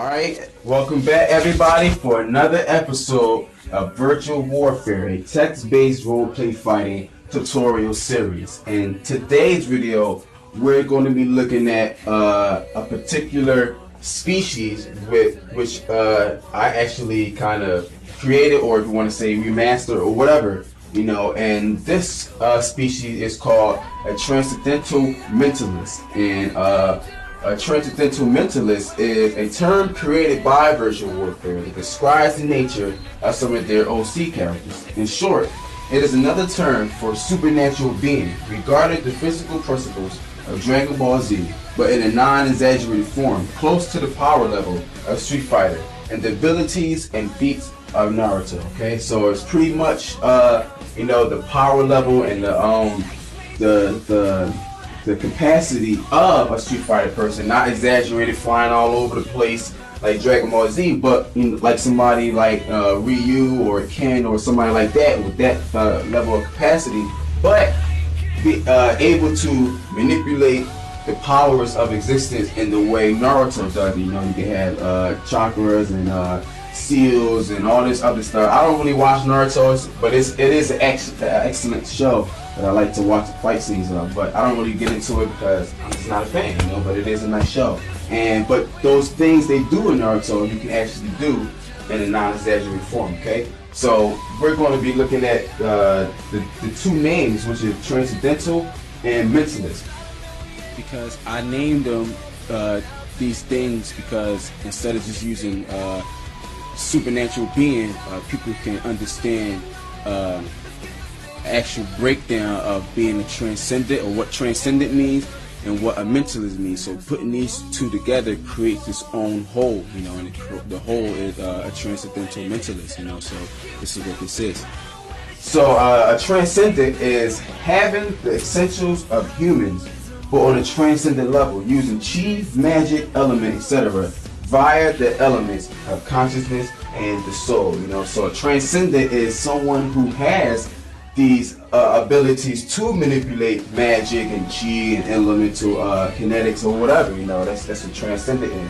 Alright, welcome back everybody for another episode of Virtual Warfare, a text-based role-play fighting tutorial series. In today's video, we're going to be looking at a particular species which I actually kind of created, or if you want to say remastered or whatever, you know, and this species is called a Transcendental Mentalist. And a Transcendental Mentalist is a term created by Virtual Warfare that describes the nature of some of their OC characters. In short, it is another term for supernatural being, regarding the physical principles of Dragon Ball Z, but in a non-exaggerated form, close to the power level of Street Fighter, and the abilities and feats of Naruto. Okay, so it's pretty much you know, the power level and the capacity of a Street Fighter person, not exaggerated, flying all over the place like Dragon Ball Z, but like somebody like Ryu or Ken or somebody like that with that level of capacity, but be able to manipulate the powers of existence in the way Naruto does. You know, you can have chakras and seals and all this other stuff. I don't really watch Naruto, but it is an excellent show that I like to watch the fight scenes of, but I don't really get into it because I'm just not a fan, you know, but it is a nice show. But those things they do in Naruto, you can actually do in a non-exaggerated form, okay? So we're going to be looking at the two names, which is Transcendental and Mentalist. Because I named them these things because instead of just using supernatural being, people can understand actual breakdown of being a transcendent, or what transcendent means and what a mentalist means. So putting these two together creates its own whole, you know, and the whole is a transcendental mentalist, you know. So this is what this is. So a transcendent is having the essentials of humans, but on a transcendent level, using chi, magic, element, etc. via the elements of consciousness and the soul, you know. So a transcendent is someone who has these abilities to manipulate magic and chi and elemental kinetics or whatever, you know. That's a transcendent in.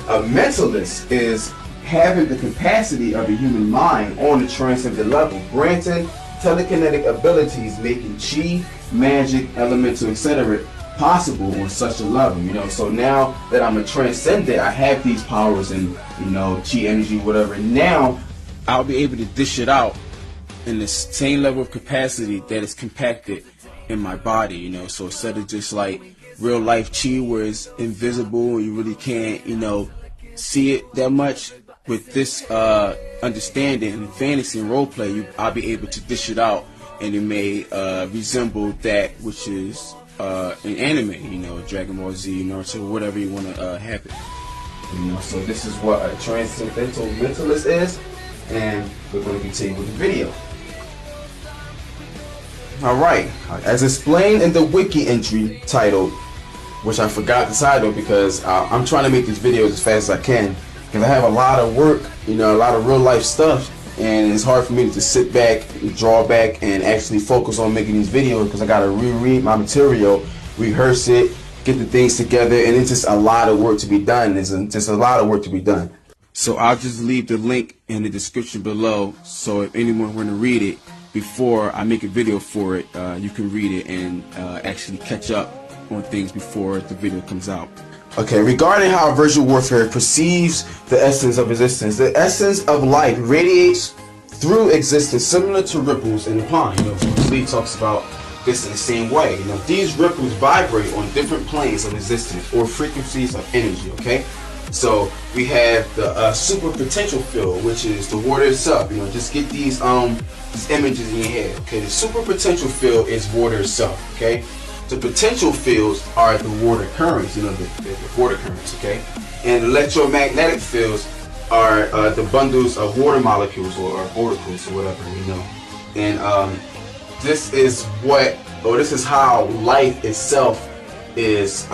A mentalist is having the capacity of a human mind on the transcendent level, granting telekinetic abilities, making chi, magic, elemental, etc. possible on such a level, you know. So now that I'm a transcendent, I have these powers and, you know, chi, energy, whatever. Now I'll be able to dish it out in the same level of capacity that is compacted in my body, you know. So instead of just like real life chi where it's invisible and you really can't, you know, see it that much, with this understanding and fantasy and role play, I'll be able to dish it out, and it may resemble that which is in anime, you know, Dragon Ball Z, Naruto, whatever you want to have it. You know, so this is what a Transcendental Mentalist is, and we're going to continue with the video. Alright, as explained in the wiki entry titled, which I forgot the title because I'm trying to make these videos as fast as I can, because I have a lot of work, you know, a lot of real life stuff, and it's hard for me to sit back, draw back, and actually focus on making these videos because I gotta reread my material, rehearse it, get the things together, and it's just a lot of work to be done. There's just a lot of work to be done. So I'll just leave the link in the description below, so if anyone want to read it before I make a video for it, you can read it and actually catch up on things before the video comes out. Okay, regarding how Virtual Warfare perceives the essence of existence, the essence of life radiates through existence similar to ripples in a pond. You know, Lee talks about this in the same way. You know, these ripples vibrate on different planes of existence or frequencies of energy, okay? So we have the superpotential field, which is the water itself. You know, just get these images in your head, okay? The superpotential field is water itself, okay? The potential fields are the water currents, you know, the water currents, okay? And electromagnetic fields are the bundles of water molecules or particles or whatever, you know. And this is this is how life itself is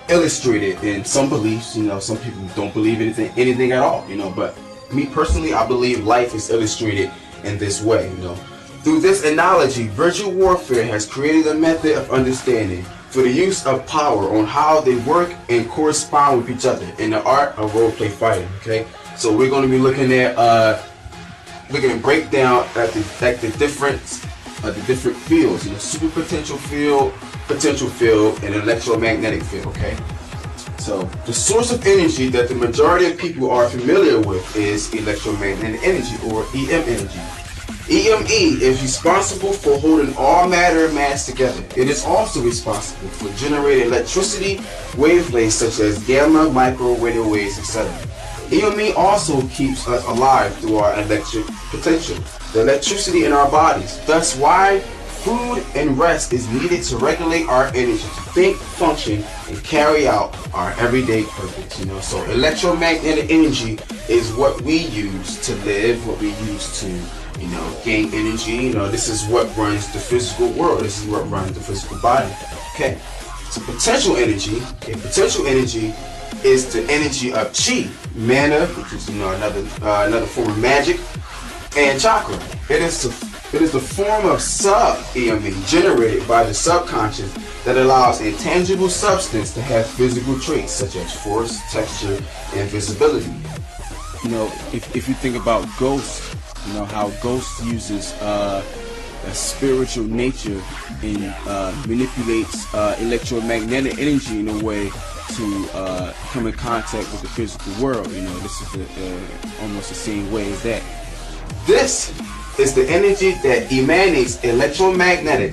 illustrated in some beliefs. You know, some people don't believe anything at all, you know, but me personally, I believe life is illustrated in this way, you know. Through this analogy, Virtual Warfare has created a method of understanding for the use of power on how they work and correspond with each other in the art of roleplay fighting. Okay, so we're going to be looking at we're going to break down at the different fields, superpotential field, potential field, and electromagnetic field. Okay, so the source of energy that the majority of people are familiar with is electromagnetic energy, or EM energy. EME is responsible for holding all matter and mass together. It is also responsible for generating electricity wavelengths such as gamma, micro, radio waves, etc. EME also keeps us alive through our electric potential, the electricity in our bodies. That's why food and rest is needed to regulate our energy to think, function, and carry out our everyday purpose. So electromagnetic energy is what we use to live, what we use to gain energy. This is what runs the physical world. This is what runs the physical body. Okay. So potential energy is the energy of chi, mana, which is another form of magic, and chakra. It is the form of sub-EME generated by the subconscious that allows a tangible substance to have physical traits such as force, texture, and visibility. If you think about ghosts, how ghosts uses a spiritual nature and manipulates electromagnetic energy in a way to come in contact with the physical world. This is almost the same way as that. This is the energy that emanates electromagnetic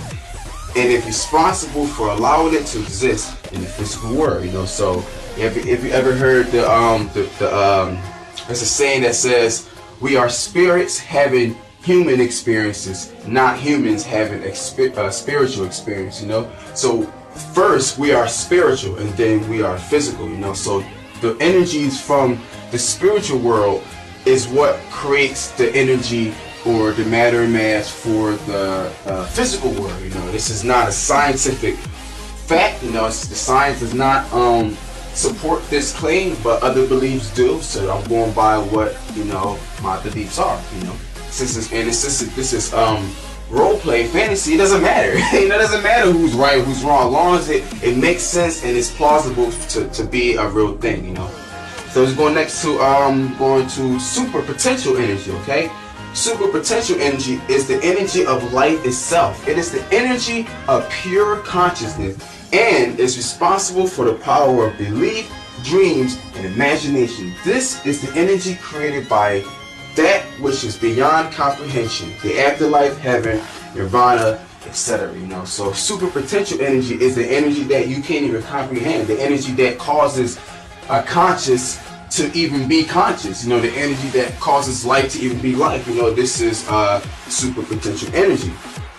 and is responsible for allowing it to exist in the physical world. So if you ever heard there's a saying that says, we are spirits having human experiences, not humans having spiritual experience. So first we are spiritual and then we are physical. So the energies from the spiritual world is what creates the energy or the matter and mass for the physical world. This is not a scientific fact. The science does not support this claim, but other beliefs do. So I'm going by what my beliefs are. Since this is roleplay fantasy, it doesn't matter. It doesn't matter who's right, who's wrong, as long as it makes sense and it's plausible to be a real thing. So it's going next to going to superpotential energy. Okay, superpotential energy is the energy of life itself. It is the energy of pure consciousness and is responsible for the power of belief, dreams, and imagination. This is the energy created by that which is beyond comprehension, the afterlife, heaven, nirvana, etc. So superpotential energy is the energy that you can't even comprehend, the energy that causes a conscious to even be conscious, the energy that causes life to even be life. This is superpotential energy.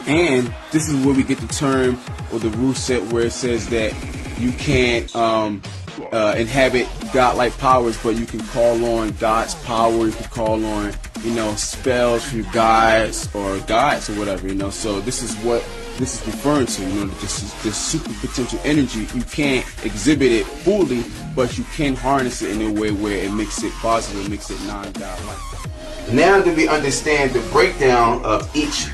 And this is where we get the term or the rule set where it says that you can't inhabit godlike powers, but you can call on God's power. You can call on, spells from gods or whatever. So this is what this is referring to. This superpotential energy. You can't exhibit it fully, but you can harness it in a way where it makes it possible, makes it non-godlike. Now that we understand the breakdown of each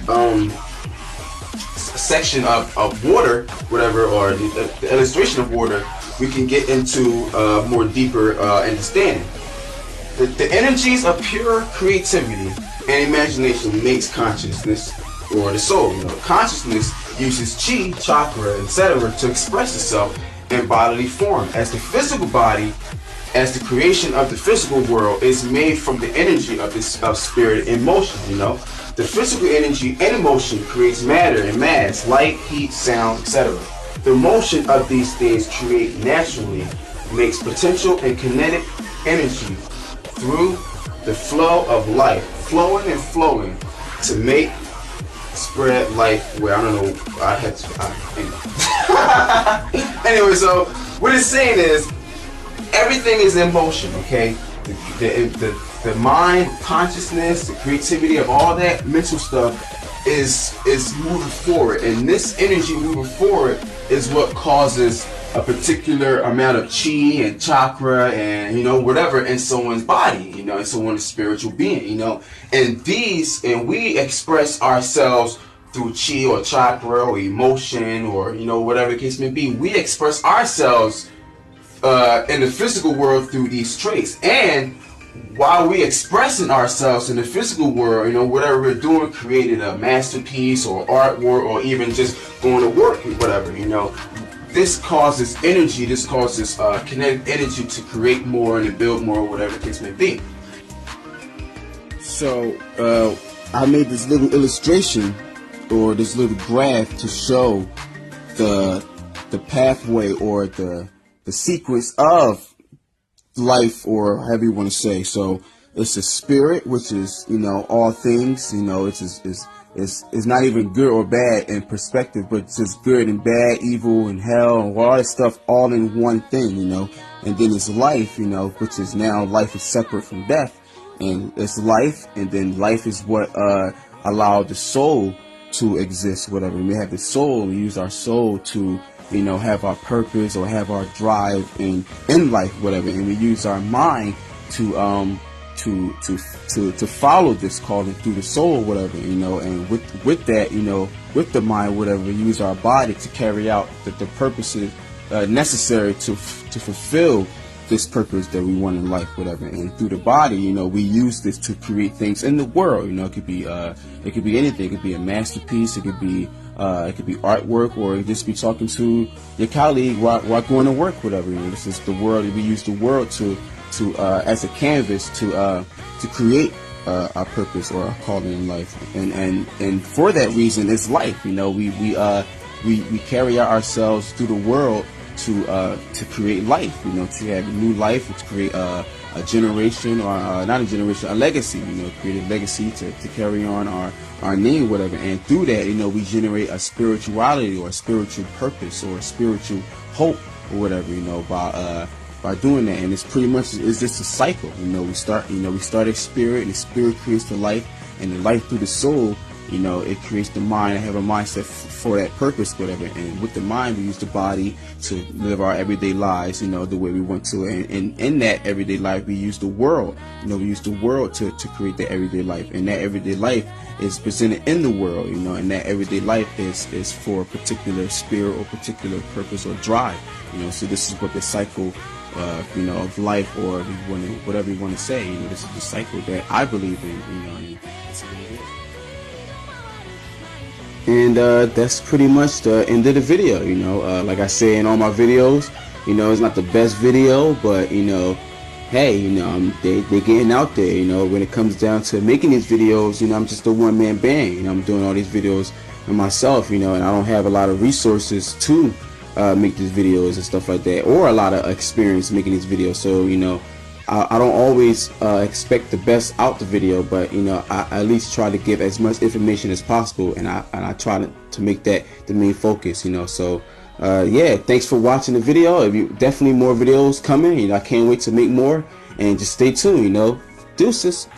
section of water, whatever, or the illustration of water, we can get into more deeper understanding. The energies of pure creativity and imagination makes consciousness, or the soul. Consciousness uses chi, chakra, etc. to express itself in bodily form. As the physical body, as the creation of the physical world is made from the energy of spirit and motion. The physical energy and emotion creates matter and mass, light, heat, sound, etc. The motion of these things create naturally makes potential and kinetic energy through the flow of life, flowing and flowing to make spread life where I don't know. Anyway, so what it's saying is everything is in motion. Okay, the mind, consciousness, the creativity of all that mental stuff is moving forward, and this energy moving forward is what causes a particular amount of chi and chakra and whatever in someone's body, in someone's spiritual being, and we express ourselves through chi or chakra or emotion or, you know, whatever the case may be. We express ourselves in the physical world through these traits. And while we expressing ourselves in the physical world, you know, whatever we're doing, creating a masterpiece or artwork or even just going to work or whatever, you know, this causes energy, this causes kinetic energy to create more and to build more, whatever the case may be. So I made this little illustration or this little graph to show the pathway or the sequence of life, or however you want to say. So it's a spirit, which is, you know, all things, you know, it's not even good or bad in perspective, but it's just good and bad, evil and hell and all that stuff all in one thing, you know. And then it's life, you know, which is now life is separate from death, and it's life, and then life is what allowed the soul to exist, whatever. We have the soul, we use our soul to, you know, have our purpose or have our drive in life, whatever, and we use our mind to follow this calling through the soul, whatever, you know. And with that, you know, with the mind, whatever, we use our body to carry out the purposes necessary to fulfill this purpose that we want in life, whatever. And through the body, you know, we use this to create things in the world. You know, it could be anything. It could be a masterpiece. It could be artwork, or it could just be talking to your colleague while going to work, whatever. You know, this is the world. We use the world to as a canvas to create our purpose or our calling in life. And for that reason, it's life. You know, we carry out ourselves through the world to create life, you know, to have a new life, to create a generation, or not a generation, a legacy, you know, create a legacy to carry on our name, whatever. And through that, you know, we generate a spirituality or a spiritual purpose or a spiritual hope or whatever, you know, by doing that. And it's pretty much, it's just a cycle, you know. We start a spirit, and the spirit creates the life, and the life through the soul, you know, it creates the mind and have a mindset for that purpose, whatever. And with the mind, we use the body to live our everyday lives, you know, the way we want to. And in that everyday life, we use the world. You know, we use the world to create that everyday life. And that everyday life is presented in the world, you know, and that everyday life is for a particular spirit or particular purpose or drive, you know. So this is what the cycle, you know, of life, or whatever you want to say, you know, this is the cycle that I believe in, you know. And that's pretty much the end of the video, you know. Like I say in all my videos, you know, it's not the best video, but, you know, hey, you know, they getting out there, you know. When it comes down to making these videos, you know, I'm just a one-man band, you know. I'm doing all these videos for myself, you know, and I don't have a lot of resources to make these videos and stuff like that, or a lot of experience making these videos. So, you know, I don't always expect the best out the video, but, you know, I at least try to give as much information as possible, and I try to make that the main focus, you know. So yeah, thanks for watching the video. Definitely more videos coming, you know. I can't wait to make more, and just stay tuned, you know. Deuces.